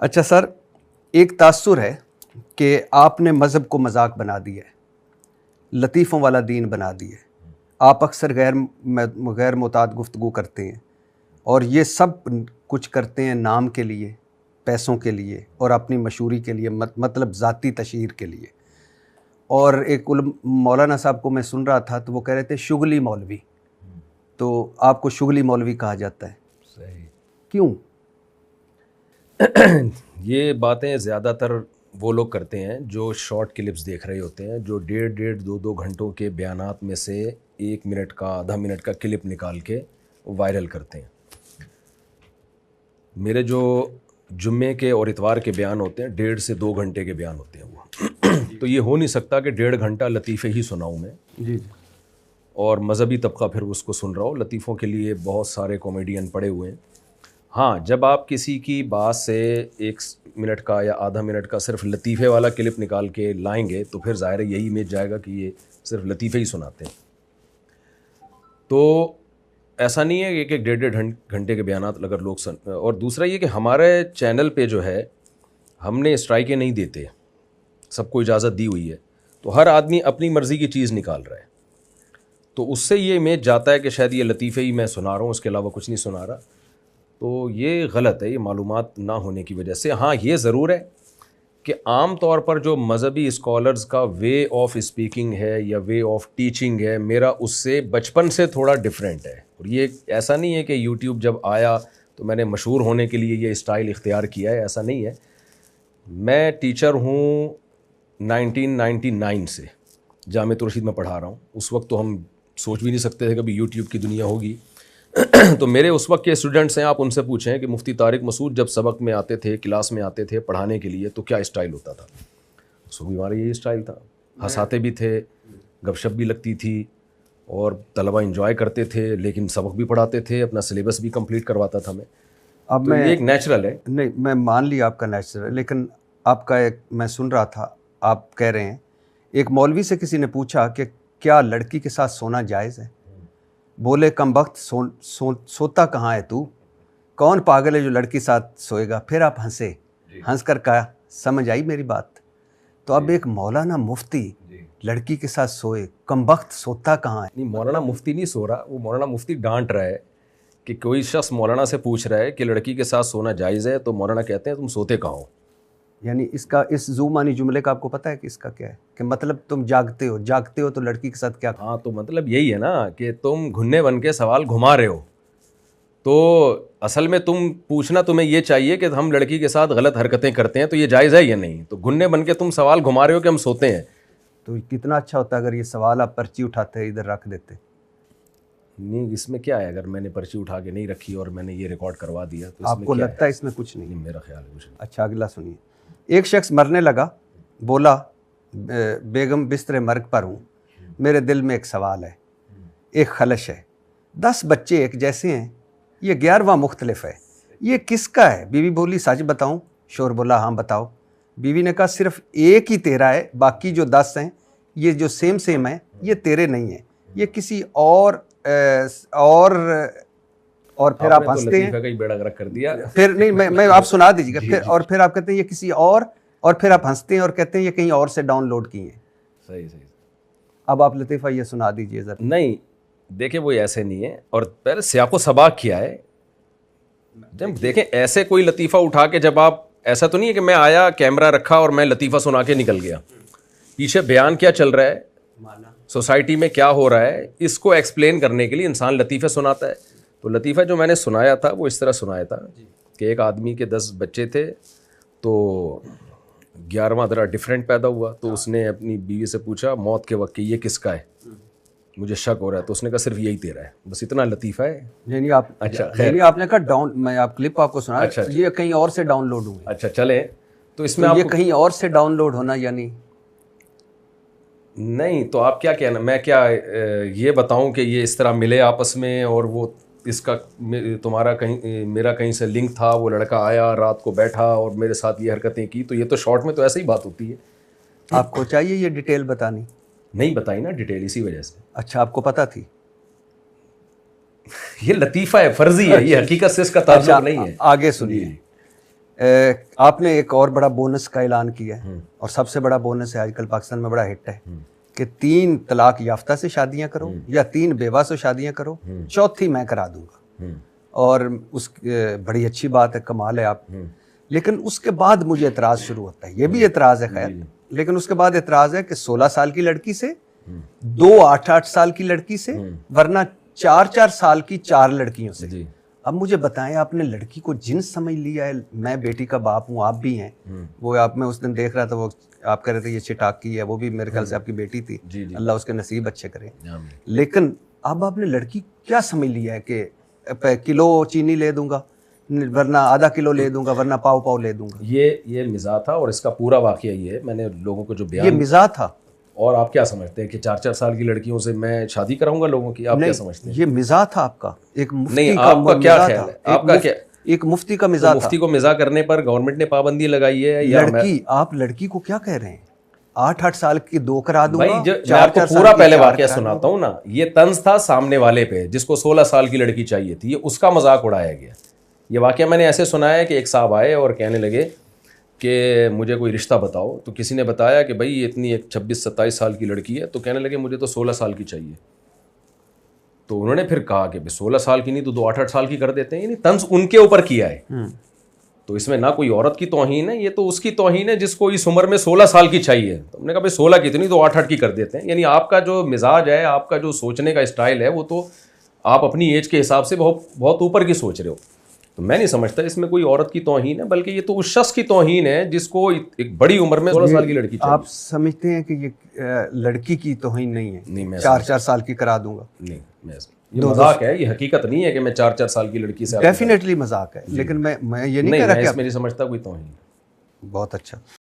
اچھا سر، ایک تاثر ہے کہ آپ نے مذہب کو مذاق بنا دیا ہے، لطیفوں والا دین بنا دیا ہے۔ آپ اکثر غیر معتاد گفتگو کرتے ہیں اور یہ سب کچھ کرتے ہیں نام کے لیے، پیسوں کے لیے اور اپنی مشہوری کے لیے، مطلب ذاتی تشہیر کے لیے۔ اور ایک مولانا صاحب کو میں سن رہا تھا تو وہ کہہ رہے تھے شغلی مولوی، تو آپ کو شغلی مولوی کہا جاتا ہے، صحیح۔ کیوں؟ یہ باتیں زیادہ تر وہ لوگ کرتے ہیں جو شارٹ کلپس دیکھ رہے ہوتے ہیں، جو ڈیڑھ دو گھنٹوں کے بیانات میں سے 1 منٹ کا آدھا منٹ کا کلپ نکال کے وائرل کرتے ہیں۔ میرے جو جمعے کے اور اتوار کے بیان ہوتے ہیں 1.5 سے 2 گھنٹے کے بیان ہوتے ہیں وہ تو یہ ہو نہیں سکتا کہ 1.5 گھنٹہ لطیفے ہی سناؤں میں جی اور مذہبی طبقہ پھر اس کو سن رہا ہو۔ لطیفوں کے لیے بہت سارے کامیڈین پڑے ہوئے ہیں۔ ہاں، جب آپ کسی کی بات سے 1 منٹ کا یا آدھا منٹ کا صرف لطیفے والا کلپ نکال کے لائیں گے تو پھر ظاہر ہے یہی امیج جائے گا کہ یہ صرف لطیفے ہی سناتے ہیں۔ تو ایسا نہیں ہے کہ 1.5 گھنٹے کے بیانات اگر لوگ اور دوسرا یہ کہ ہمارے چینل پہ جو ہے ہم نے اسٹرائکیں نہیں دیتے، سب کو اجازت دی ہوئی ہے، تو ہر آدمی اپنی مرضی کی چیز نکال رہا ہے، تو اس سے یہ امیج جاتا ہے کہ شاید یہ لطیفے ہی میں سنا رہا ہوں، اس کے علاوہ کچھ نہیں سنا رہا۔ تو یہ غلط ہے، یہ معلومات نہ ہونے کی وجہ سے۔ ہاں، یہ ضرور ہے کہ عام طور پر جو مذہبی اسکالرز کا وے آف اسپیکنگ ہے یا وے آف ٹیچنگ ہے، میرا اس سے بچپن سے تھوڑا ڈفرینٹ ہے۔ اور یہ ایسا نہیں ہے کہ یوٹیوب جب آیا تو میں نے مشہور ہونے کے لیے یہ اسٹائل اختیار کیا ہے، ایسا نہیں ہے۔ میں ٹیچر ہوں 1999 سے، جامعۃ الرشید میں پڑھا رہا ہوں۔ اس وقت تو ہم سوچ بھی نہیں سکتے تھے کبھی یوٹیوب کی دنیا ہوگی۔ تو میرے اس وقت کے اسٹوڈنٹس ہیں، آپ ان سے پوچھیں کہ مفتی طارق مسعود جب سبق میں آتے تھے، کلاس میں آتے تھے پڑھانے کے لیے تو کیا اسٹائل ہوتا تھا؟ سو بھی ہمارا یہی اسٹائل تھا، ہنساتے بھی تھے، گپ شپ بھی لگتی تھی اور طلبہ انجوائے کرتے تھے، لیکن سبق بھی پڑھاتے تھے، اپنا سلیبس بھی کمپلیٹ کرواتا تھا میں۔ اب تو میں یہ ایک نیچرل ہے۔ نہیں، میں مان لی آپ کا نیچرل ہے، لیکن آپ کا ایک میں سن رہا تھا، آپ کہہ رہے ہیں ایک مولوی سے کسی نے پوچھا کہ کیا لڑکی کے ساتھ سونا جائز ہے؟ بولے کم وقت سوتا کہاں ہے تو؟ کون پاگل ہے جو لڑکی ساتھ سوئے گا؟ پھر آپ ہنسے، ہنس کر کہا سمجھ آئی میری بات؟ تو اب ایک مولانا مفتی لڑکی کے ساتھ سوئے، کم وقت سوتا کہاں ہے؟ نہیں، مولانا مفتی نہیں سو رہا، وہ مولانا مفتی ڈانٹ رہا ہے کہ کوئی شخص مولانا سے پوچھ رہا ہے کہ لڑکی کے ساتھ سونا جائز ہے، تو مولانا کہتے ہیں تم سوتے کہاں ہو؟ یعنی اس زومانی جملے کا آپ کو پتہ ہے کہ اس کا کیا ہے؟ کہ مطلب تم جاگتے ہو تو لڑکی کے ساتھ کیا؟ ہاں، تو مطلب یہی ہے نا کہ تم گھننے بن کے سوال گھما رہے ہو، تو اصل میں تمہیں یہ چاہیے کہ ہم لڑکی کے ساتھ غلط حرکتیں کرتے ہیں تو یہ جائز ہے یا نہیں، تو گھننے بن کے تم سوال گھما رہے ہو کہ ہم سوتے ہیں۔ تو کتنا اچھا ہوتا اگر یہ سوال آپ پرچی اٹھاتے ادھر رکھ دیتے۔ نہیں، اس میں کیا ہے، اگر میں نے پرچی اٹھا کے نہیں رکھی اور میں نے یہ ریکارڈ کروا دیا تو آپ کو لگتا ہے اس میں کچھ نہیں؟ میرا خیال ہے کچھ نہیں۔ اچھا، اگلا سنیے۔ ایک شخص مرنے لگا، بولا بیگم بستر مرگ پر ہوں، میرے دل میں ایک سوال ہے، ایک خلش ہے، 10 بچے ایک جیسے ہیں، یہ 11واں مختلف ہے، یہ کس کا ہے؟ بیوی بولی سچ بتاؤں؟ شور بولا ہاں بتاؤ۔ بیوی نے کہا صرف ایک ہی تیرا ہے، باقی جو 10 ہیں یہ جو سیم ہیں یہ تیرے نہیں ہیں، یہ کسی اور پھر آپ ہنستے ہیں۔ کا ہی بیڑا غرق کر دیا۔ پھر نہیں، میں آپ سنا دیجیے گا پھر، اور پھر آپ کہتے ہیں یہ کسی اور پھر آپ ہنستے ہیں اور کہتے ہیں یہ کہیں اور سے ڈاؤن لوڈ کی ہیں۔ صحیح۔ اب آپ لطیفہ یہ سنا دیجیے ذرا۔ نہیں دیکھیں، وہ ایسے نہیں ہے، اور پہلے سیاق و سباق کیا ہے۔ جب دیکھیں ایسے کوئی لطیفہ اٹھا کے، جب آپ ایسا تو نہیں ہے کہ میں آیا کیمرہ رکھا اور میں لطیفہ سنا کے نکل گیا، پیچھے بیان کیا چل رہا ہے، سوسائٹی میں کیا ہو رہا ہے، اس کو ایکسپلین کرنے کے لیے انسان لطیفے سناتا ہے۔ تو لطیفہ جو میں نے سنایا تھا وہ اس طرح سنایا تھا کہ ایک آدمی کے 10 بچے تھے، تو 11واں ذرا ڈفرینٹ پیدا ہوا، تو اس نے اپنی بیوی سے پوچھا موت کے وقت کہ یہ کس کا ہے، مجھے شک ہو رہا ہے، تو اس نے کہا صرف یہی تیرا ہے، بس اتنا لطیفہ ہے۔ یعنی آپ نے کہا ڈاؤن، میں آپ کلپ آپ کو سنا، یہ کہیں اور سے ڈاؤن لوڈ ہوئی۔ اچھا چلیں، تو اس میں یہ کہیں اور سے ڈاؤن لوڈ ہونا یعنی نہیں، تو آپ کیا کہنا، میں کیا یہ بتاؤں کہ یہ اس طرح ملے آپس میں اور وہ اس کا تمہارا کہیں میرا کہیں سے لنک تھا، وہ لڑکا آیا رات کو بیٹھا اور میرے ساتھ یہ حرکتیں کی، تو یہ تو شارٹ میں تو ایسے ہی بات ہوتی ہے۔ آپ کو چاہیے یہ ڈیٹیل بتانی؟ نہیں بتائی نا ڈیٹیل، اسی وجہ سے۔ اچھا، آپ کو پتہ تھی؟ یہ لطیفہ ہے، فرضی ہے، یہ حقیقت سے اس کا تعلق نہیں ہے۔ آگے سنیے۔ آپ نے ایک اور بڑا بونس کا اعلان کیا ہے، اور سب سے بڑا بونس ہے آج کل پاکستان میں بڑا ہٹ ہے کہ 3 طلاق یافتہ سے شادیاں کرو یا 3 بیوہ سے شادیاں کرو، چوتھی میں کرا دوں گا، اور اس بڑی اچھی بات ہے، کمال ہے آپ. لیکن اس کے بعد مجھے اعتراض شروع ہوتا ہے، یہ بھی اعتراض ہے خیر، لیکن اس کے بعد اعتراض ہے کہ 16 سال کی لڑکی سے، 2 8 سال کی لڑکی سے، ورنہ 4 سال کی 4 لڑکیوں سے. اب مجھے بتائیں، آپ نے لڑکی کو جنس سمجھ لیا ہے. میں بیٹی کا باپ ہوں، آپ بھی ہیں. وہ آپ میں اس دن دیکھ رہا تھا، وہ آپ کہہ رہے تھے یہ چٹاک کی ہے، وہ بھی میرے خیال سے آپ کی بیٹی تھی. اللہ اس کے نصیب اچھے کرے. لیکن اب آپ نے لڑکی کیا سمجھ لیا ہے کہ کلو چینی لے دوں گا، ورنہ آدھا کلو لے دوں گا، ورنہ پاؤ لے دوں گا. یہ مزاح تھا، اور اس کا پورا واقعہ یہ ہے، میں نے لوگوں کو جو بیان، یہ مزاح تھا. اور آپ کیا سمجھتے ہیں کہ 4 سال کی لڑکیوں سے میں شادی کراؤں گا لوگوں کی؟ آپ کیا سمجھتے ہیں؟ یہ مزاح تھا آپ کا، ایک مفتی نہیں، کا. آپ کا کیا خیال ہے؟ آپ کا کیا، ایک مفتی کا مزاح تھا. مفتی کو مزاح کرنے پر گورنمنٹ نے پابندی لگائی ہے یا لڑکی، آپ لڑکی کو کیا کہہ رہے ہیں؟ 8 سال کی 2 کرا دوں گا. میں آپ کو پورا پہلے واقعہ سناتا ہوں نا. یہ طنز تھا سامنے والے پہ جس کو 16 سال کی لڑکی چاہیے تھی، یہ اس کا مذاق اڑایا گیا. یہ واقعہ میں نے ایسے سنا ہے کہ ایک صاحب آئے اور کہنے لگے کہ مجھے کوئی رشتہ بتاؤ. تو کسی نے بتایا کہ بھائی اتنی ایک 26-27 سال کی لڑکی ہے. تو کہنے لگے مجھے تو 16 سال کی چاہیے. تو انہوں نے پھر کہا کہ 16 سال کی نہیں تو 2 8 سال کی کر دیتے ہیں. یعنی طنز ان کے اوپر کیا ہے. تو اس میں نہ کوئی عورت کی توہین ہے، یہ تو اس کی توہین ہے جس کو اس عمر میں 16 سال کی چاہیے. تو ہم نے کہا بھائی 16 کی اتنی تو 8 کی کر دیتے ہیں. یعنی آپ کا جو مزاج ہے، آپ کا جو سوچنے کا اسٹائل ہے، وہ تو آپ اپنی ایج کے حساب سے بہت اوپر کی سوچ رہے ہو. تو میں نہیں سمجھتا اس میں کوئی عورت کی توہین ہے، بلکہ یہ تو اس شخص کی توہین ہے جس کو ایک بڑی عمر میں 16 سال کی لڑکی چاہیے. آپ سمجھتے ہیں کہ یہ لڑکی کی توہین نہیں ہے؟ نہیں، میں 4 سال کی کرا دوں گا. نہیں، یہ مذاق ہے، یہ حقیقت نہیں ہے کہ میں 4 سال کی لڑکی سے. ڈیفینیٹلی مذاق ہے، لیکن میں یہ نہیں کہہ رہا کہ اس میں نہیں سمجھتا کوئی توہین. بہت اچھا.